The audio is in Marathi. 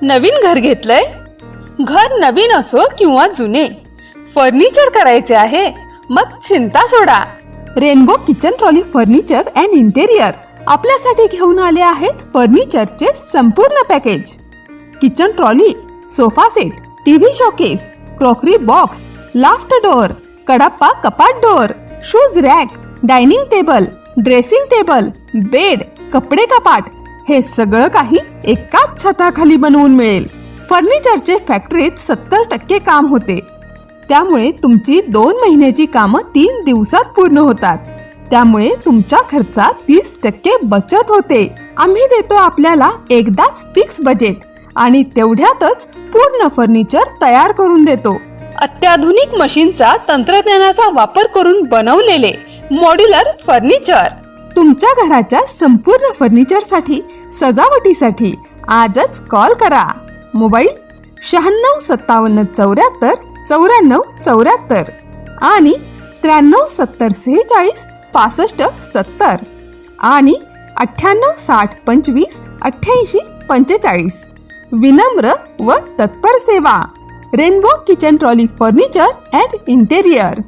नवीन घर घेतलंय? घर नवीन असो किंवा जुने, फर्निचर करायचे आहे? मग चिंता सोडा. Rainbow kitchen trolley furniture and interior आपल्यासाठी घेऊन आले आहेत फर्निचरचे संपूर्ण package. Kitchen trolley, sofa set, TV showcase, crockery box, loft door, कडाप्पा कपाट door, shoes rack, dining table, dressing table, bed, कपडे कपाट, हे सगळं काही एकाच छताखाली बनवून मिळेल. फर्निचरचे फॅक्टरीत 70% काम होते, त्यामुळे तुमची 2 महिन्याची कामं 3 दिवसात पूर्ण होतात. त्यामुळे तुमच्या खर्चात 30% बचत होते. आम्ही देतो आपल्याला एकदाच फिक्स बजेट आणि तेवढ्यातच पूर्ण फर्निचर तयार करून देतो. अत्याधुनिक मशीनचा, तंत्रज्ञानाचा वापर करून बनवलेले मॉड्युलर फर्निचर. तुमच्या घराच्या संपूर्ण फर्निचरसाठी, सजावटीसाठी आजच कॉल करा. मोबाईल 96 57 74 94 74 आणि 93 70 46 65 70 आणि 98 60 25 88 45. विनम्र व तत्पर सेवा. Rainbow kitchen trolley furniture and interior.